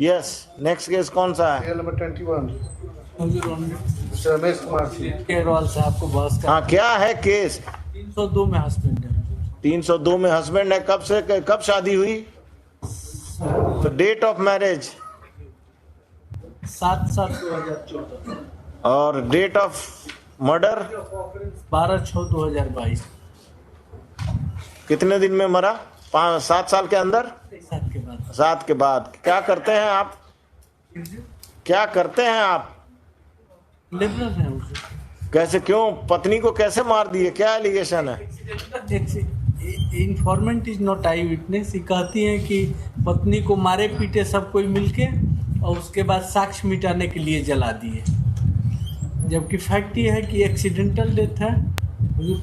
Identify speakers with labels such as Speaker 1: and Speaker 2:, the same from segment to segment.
Speaker 1: Yes, next case कौन सा है?
Speaker 2: Cell number 21 Mister Ramesh Kumar Singh.
Speaker 3: Kejriwal साहब को बहस का
Speaker 1: हाँ, क्या है केस?
Speaker 3: 302 में हस्बैंड है।
Speaker 1: 302 में हस्बैंड है। कब शादी हुई? तो डेट ऑफ मैरिज
Speaker 3: 7/7/2014
Speaker 1: और डेट ऑफ मर्डर
Speaker 3: 12/6/2022
Speaker 1: कितने दिन में मरा? 7 साल के अंदर?
Speaker 3: 7 के बाद
Speaker 1: 7 के बाद। क्या करते हैं आप? क्या करते हैं आप?
Speaker 3: लिबरल है उसे।
Speaker 1: कैसे, क्यों? पत्नी को कैसे मार दिए? क्या एलिगेशन है?
Speaker 3: Informant is not I witness. ये कहती है कि पत्नी को मारे पीटे सब कोई मिलके और उसके बाद साक्ष्य मिटाने के लिए जला दिए, जबकि फैक्ट ये है कि एक्सीडेंटल डेथ है।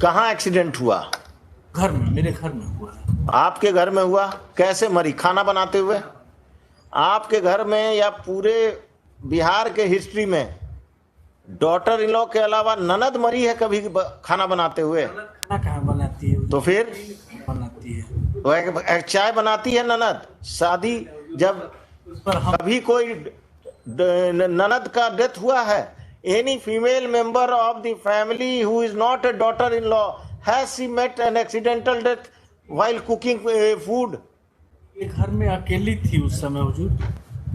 Speaker 1: कहाँ एक्सीडेंट हुआ?
Speaker 3: घर में, मेरे घर में हुआ है।
Speaker 1: आपके घर में हुआ? कैसे मरी? खाना बनाते हुए? आपके घर में या पूरे बिहार के हिस्ट्री में डॉटर इन लॉ के अलावा ननद मरी है कभी खाना बनाते हुए?
Speaker 3: खाना कहाँ बनाती है?
Speaker 1: तो फिर
Speaker 3: बनाती है।
Speaker 1: वो एक चाय बनाती है ननद। शादी जब
Speaker 3: पर हम
Speaker 1: कभी कोई ननद का डेथ हुआ है, any female member of the family who is not a daughter in law has she met an accidental death while cooking food?
Speaker 3: ये घर में अकेली थी उस समय हुजूर,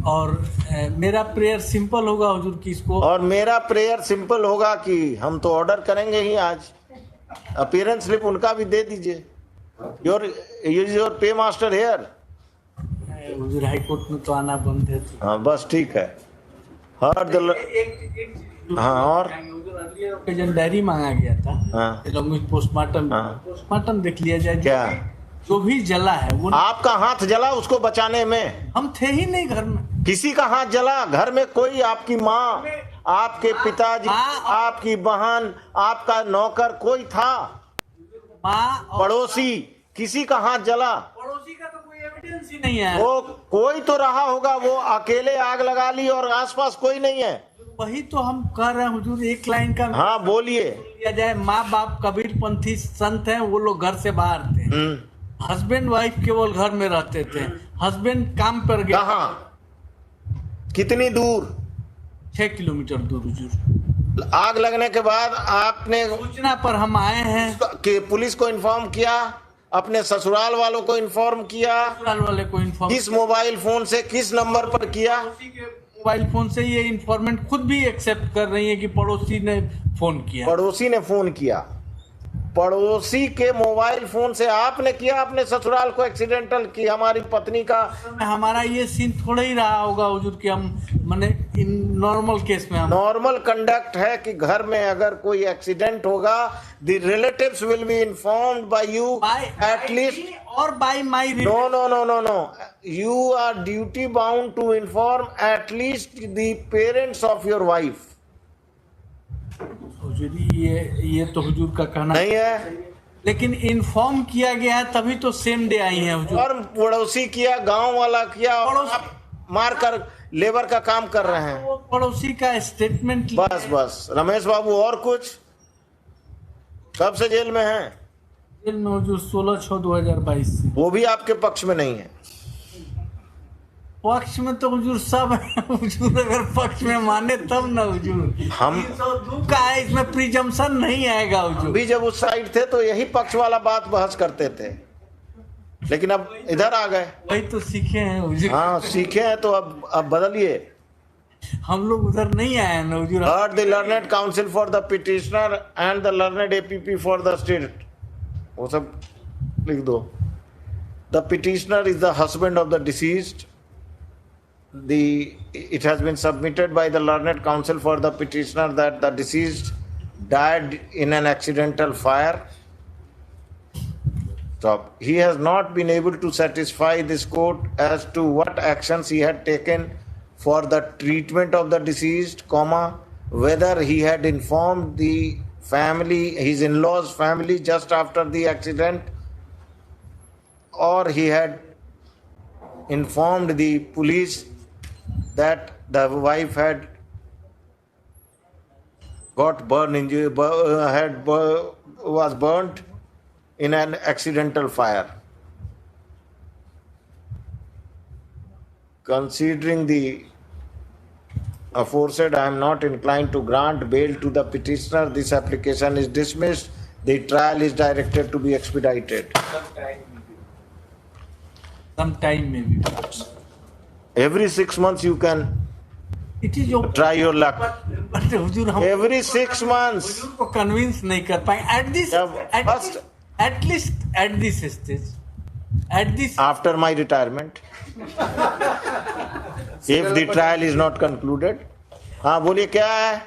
Speaker 3: और मेरा प्रेयर सिंपल होगा हुजूर कि इसको,
Speaker 1: और मेरा प्रेयर सिंपल होगा कि हम तो ऑर्डर करेंगे ही आज। अपीयरेंस स्लिप उनका भी दे दीजिए। Your pay master here.
Speaker 3: हुजूर हाई कोर्ट में तो आना बंद है तो।
Speaker 1: हाँ, बस ठीक है। हर दल हाँ, और
Speaker 3: जन डायरी मांगा गया था।
Speaker 1: हाँ,
Speaker 3: पोस्टमार्टम
Speaker 1: हाँ।
Speaker 3: पोस्टमार्टम देख लिया जाए।
Speaker 1: क्या
Speaker 3: जो भी जला है वो
Speaker 1: आपका हाथ जला उसको बचाने में?
Speaker 3: हम थे ही नहीं घर में।
Speaker 1: किसी का हाथ जला? घर में कोई, आपकी माँ, आपके पिताजी, आपकी बहन, आपका नौकर कोई था?
Speaker 3: माँ और
Speaker 1: पड़ोसी, किसी का हाथ जला?
Speaker 3: पड़ोसी का तो कोई एविडेंस ही नहीं है।
Speaker 1: वो कोई तो रहा होगा, वो अकेले आग लगा ली और आसपास कोई नहीं है।
Speaker 3: वही तो हम कह रहे हैं हुजूर, एक लाइन का
Speaker 1: हाँ, बोलिए।
Speaker 3: लिया जाए। माँ बाप कबीरपंथी संत हैं, वो लोग घर से बाहर थे। हस्बैंड वाइफ केवल घर में रहते थे। हस्बैंड काम पर गया।
Speaker 1: कहाँ? कितनी दूर?
Speaker 3: 6 किलोमीटर दूर हुजूर।
Speaker 1: आग लगने के बाद आपने
Speaker 3: सूचना पर हम आए हैं।
Speaker 1: कि पुलिस को इन्फॉर्म किया? अपने ससुराल वालों को इन्फॉर्म किया?
Speaker 3: ससुराल वाले को इन्फॉर्म,
Speaker 1: किस मोबाइल फोन से, किस नंबर पर किया?
Speaker 3: पड़ोसी के मोबाइल फोन से। ये इन्फॉर्मेंट खुद भी एक्सेप्ट कर रही है कि पड़ोसी ने फोन किया।
Speaker 1: पड़ोसी ने फोन किया। पड़ोसी के मोबाइल फोन से आपने किया अपने ससुराल को एक्सीडेंटल कि हमारी पत्नी का?
Speaker 3: हमारा ये सीन थोड़ा ही रहा होगा हुजूर कि हम माने इन नॉर्मल केस में हम
Speaker 1: नॉर्मल कंडक्ट है कि घर में अगर कोई एक्सीडेंट होगा, the relatives will be informed by you at least,
Speaker 3: और by my.
Speaker 1: No no no no no, you are duty bound to inform at least the parents of your wife.
Speaker 3: हुजूर ये तो हुजूर का कहना
Speaker 1: नहीं है?
Speaker 3: लेकिन इन्फॉर्म किया गया है तभी तो सेम डे आई है हुजूर।
Speaker 1: और पड़ोसी किया, गांव वाला किया, और
Speaker 3: पड़ोसी-
Speaker 1: आप मार कर लेबर का काम कर रहे हैं।
Speaker 3: वो पड़ोसी का स्टेटमेंट
Speaker 1: बस बस रमेश बाबू, और कुछ? कब से जेल में हैं?
Speaker 3: जेल में हुजूर 16/6/2022 से।
Speaker 1: वो भी आपके पक्ष में नहीं है?
Speaker 3: पक्ष में तो हुजूर सब है हुजूर, अगर पक्ष में माने तब ना हुजूर।
Speaker 1: हम
Speaker 3: 302 का है, इसमें प्रिजम्पशन नहीं आएगा हुजूर।
Speaker 1: भी जब उस साइड थे तो यही पक्ष वाला बात बहस करते थे, लेकिन अब इधर आ गए।
Speaker 3: वही तो सीखे हैं हुजूर।
Speaker 1: हाँ, सीखे हैं तो अब बदलिए।
Speaker 3: हम लोग उधर नहीं आए हैं ना हुजूर।
Speaker 1: Heard the learned counsel for the petitioner and the learned APP for the state, वो सब लिख दो। The petitioner is the husband of the deceased. It has been submitted by the learned counsel for the petitioner that the deceased died in an accidental fire. So he has not been able to satisfy this court as to what actions he had taken for the treatment of the deceased, whether he had informed the family, his in-laws family, just after the accident, or he had informed the police that the wife had got was burnt in an accidental fire. considering the aforesaid, I am not inclined to grant bail to the petitioner. This application is dismissed. The trial is directed to be expedited.
Speaker 3: some time maybe.
Speaker 1: Every 6 months you can
Speaker 3: It is your
Speaker 1: try your luck.
Speaker 3: but हुजूर हम
Speaker 1: Every 6 months.
Speaker 3: हुजूर को convince नहीं कर पाए
Speaker 1: जब first-
Speaker 3: at least at this stage, at this
Speaker 1: After my retirement, if the trial is not concluded. हाँ बोलिए क्या है?